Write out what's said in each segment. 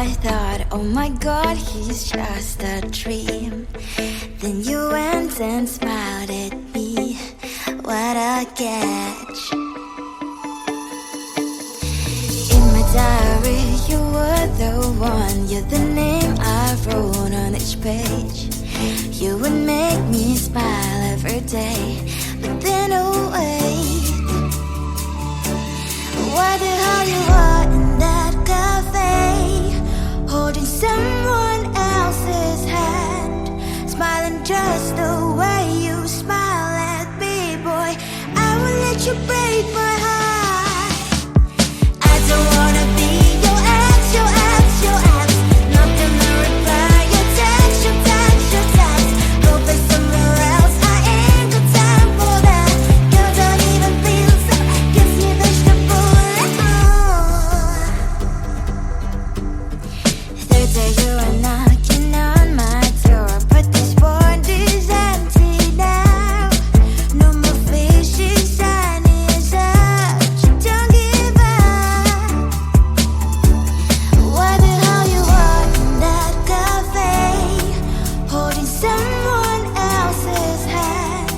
I thought, oh my God, he's just a dream. Then you went and smiled at me. What a catch. In my diary, you were the one. You're the name I wrote on each page. You would make me smile every day. But then, oh wait, why the hell you are in that cafe, holding someone else's hand, smiling just the way you smile at me, boy. I will let you break my heart. I don't wanna be your ex, your ex, your ex. Not gonna reply your text, your text, your text. Go play somewhere else, I ain't got time for that. Girl, don't even feel so, gives me vegetable. Third day you are knocking on my door, but this phone is empty now. No more fishes, sun is out. You don't give up. Why the hell you are in that cafe, holding someone else's hand,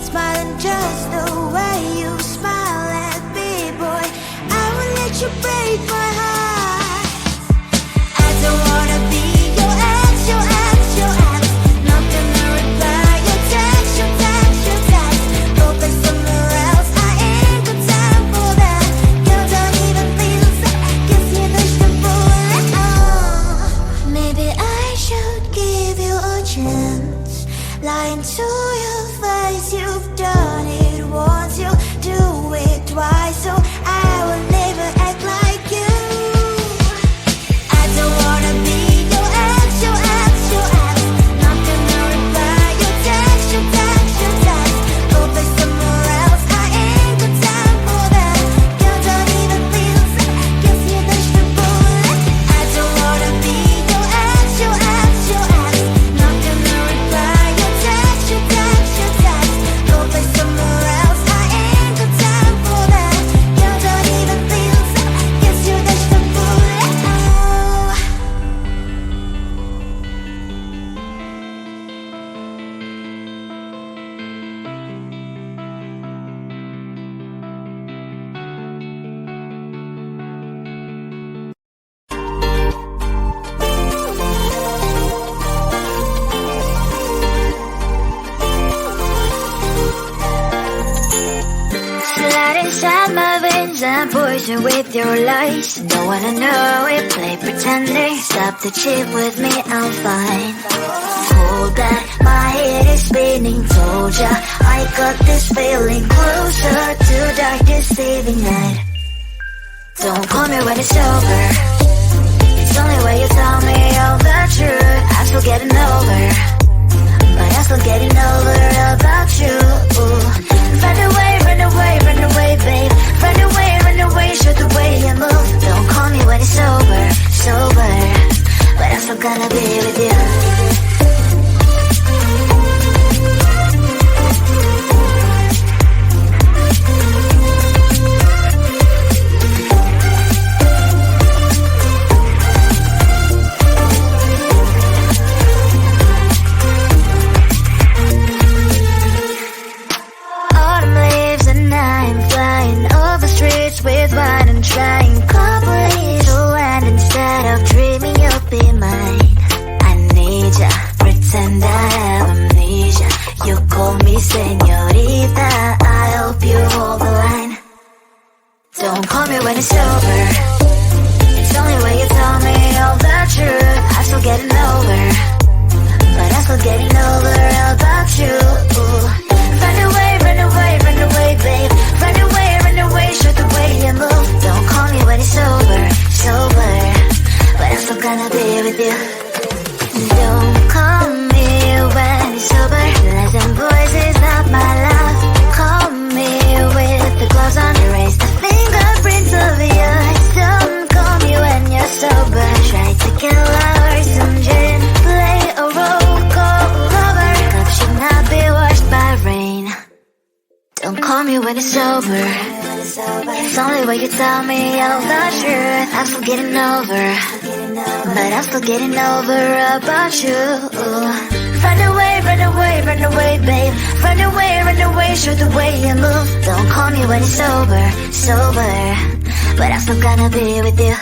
smiling just the way you smile at me, boy. I will let you break my heart. I don't wanna be your ex, your ex, your ex. Not gonna reply your text, your text, your text. Go play somewhere else, I ain't got time for that. Girl, don't even feel so, gives me vegetable. Maybe I should give you a chance. Lying to your face, you've done it once, you do it twice, so I will never act like you. I don't wanna be your ex, your ex, your ex. Not gonna reply your text, your text, your text. Go play somewhere else, I ain't got time for that. Girl, don't even feel so, gives me vegetable. I don't wanna be your ex, your ex, your ex. Not gonna reply your text, your text, your text. Go play somewhere else, I ain't got time for that. Girl, don't even feel so, gives you vegetable. Slide inside my veins and poison with your lies. Don't wanna know it, play pretending. Stop the cheat with me, I'm fine. Hold that, my head is spinning. Told ya, I got this feeling closer to dark deceiving night. Don't call me when it's over. It's only when you tell me all the truth. I'm still getting over, but I'm still getting over about you. Run away, run away, run away, babe. Run away, show the way you move. Don't call me when it's over, sober, but I'm still gonna be with you. Autumn leaves and I'm flying over streets with wine and trying coupling to land instead of dreaming you'll be mine. I need ya, pretend I have amnesia. You call me señorita, I hope you hold the line. Don't call me when it's over. It's only when you tell me all the truth. I'm still getting over, but I'm still getting over about you. Run away, run away, run away, babe. Run away, show the way you move. Don't call me when it's over, sober, but I'm still gonna be with you. Don't call me when it's over. Listen, boys is not my love. Call me with the gloves on. Erase the fingerprints of yours. Don't call me when you're sober. Try to get lower, some gin, play a role, call lover. Cup should not be washed by rain. Don't call me when it's over. It's only when you tell me all the truth. I'm still getting over, but I'm still getting over about you. Run away, run away, run away, babe. Run away, show the way you move. Don't call me when it's sober, but I'm still gonna be with you.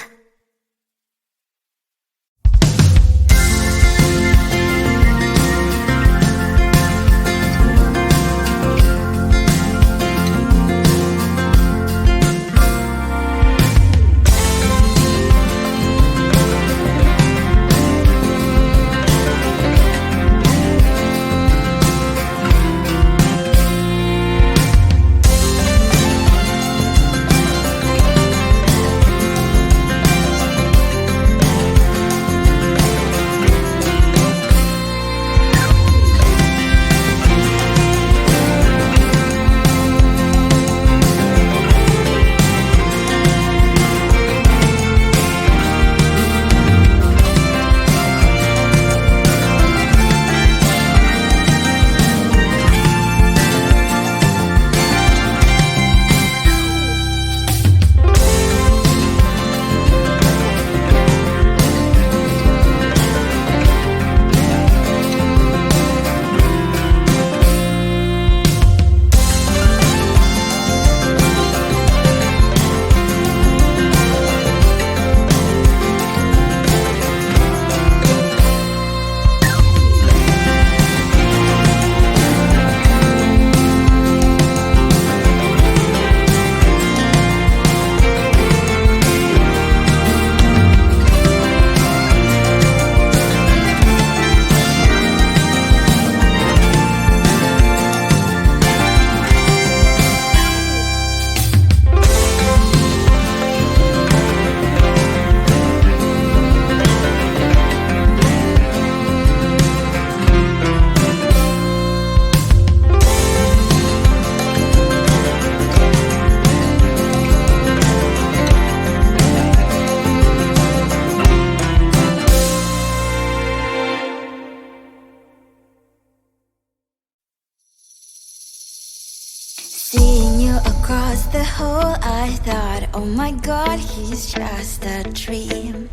Seeing you across the hall, I thought, oh my god, he's just a dream.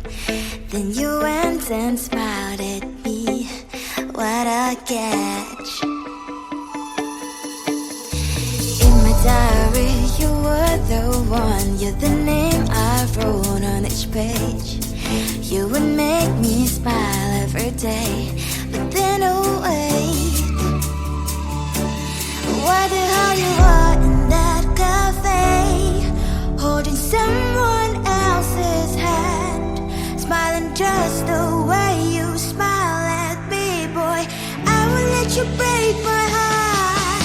Then you went and smiled at me, what a catch. In my diary, you were the one, you're the name I wrote on each page. You would make me smile every day, but then oh wait, why the hell you are in that cafe, holding someone else's hand, smiling just the way you smile at me, boy. I will let you break my heart.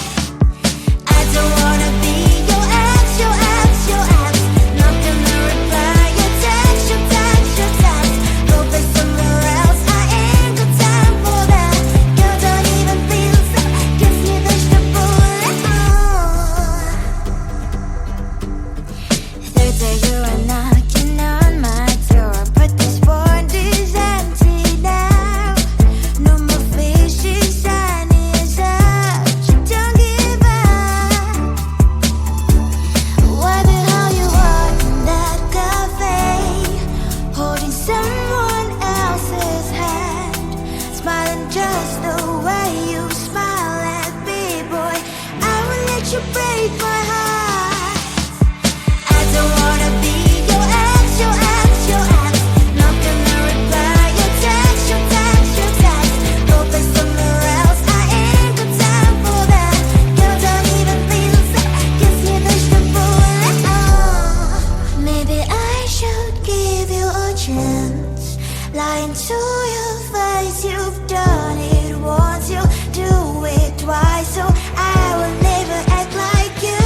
I don't wanna be your ex, your ex, your ex. Not gonna reply your text, your text, your text. Go play somewhere else, I ain't got time for that. Girl, don't even feel so, kiss me vegetable. Third day you are knocking on my door, but this phone is empty now. No more fishy sign is up, you don't give up. Why the hell you are in that cafe, holding someone else's hand, smiling just the way you smile at me, boy. I will let you break my heart. I don't wanna be your ex, your ex, your ex. Not gonna reply your text, your text, your text. Go play somewhere else, I ain't got time for that. Girl, don't even feel so, kiss me vegetable. Maybe I should give you a chance. Lying to your face, you've done it once, you do it twice, so I will never act like you.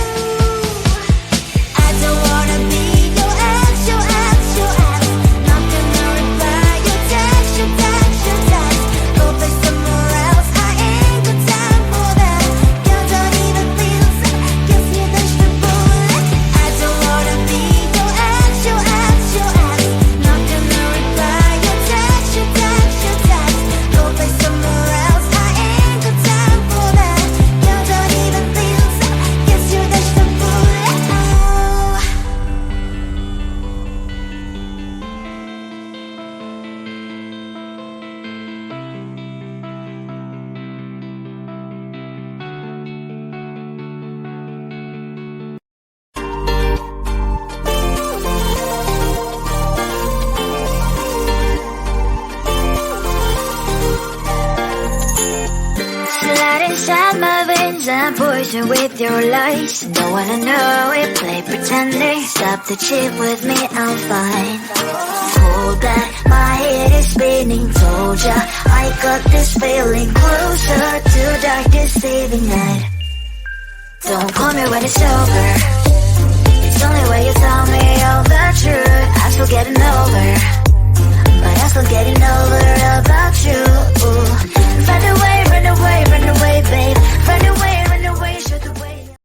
inside my veins and poison with your lies. Don't wanna know it, play pretending. Stop the chip with me, I'm fine. Hold back, my head is spinning. Told ya, I got this feeling closer to dark deceiving night. Don't call me when it's over. It's only when you tell me all the truth. I'm still getting over, but I'm still getting over about you. Run away, run away, run away, babe.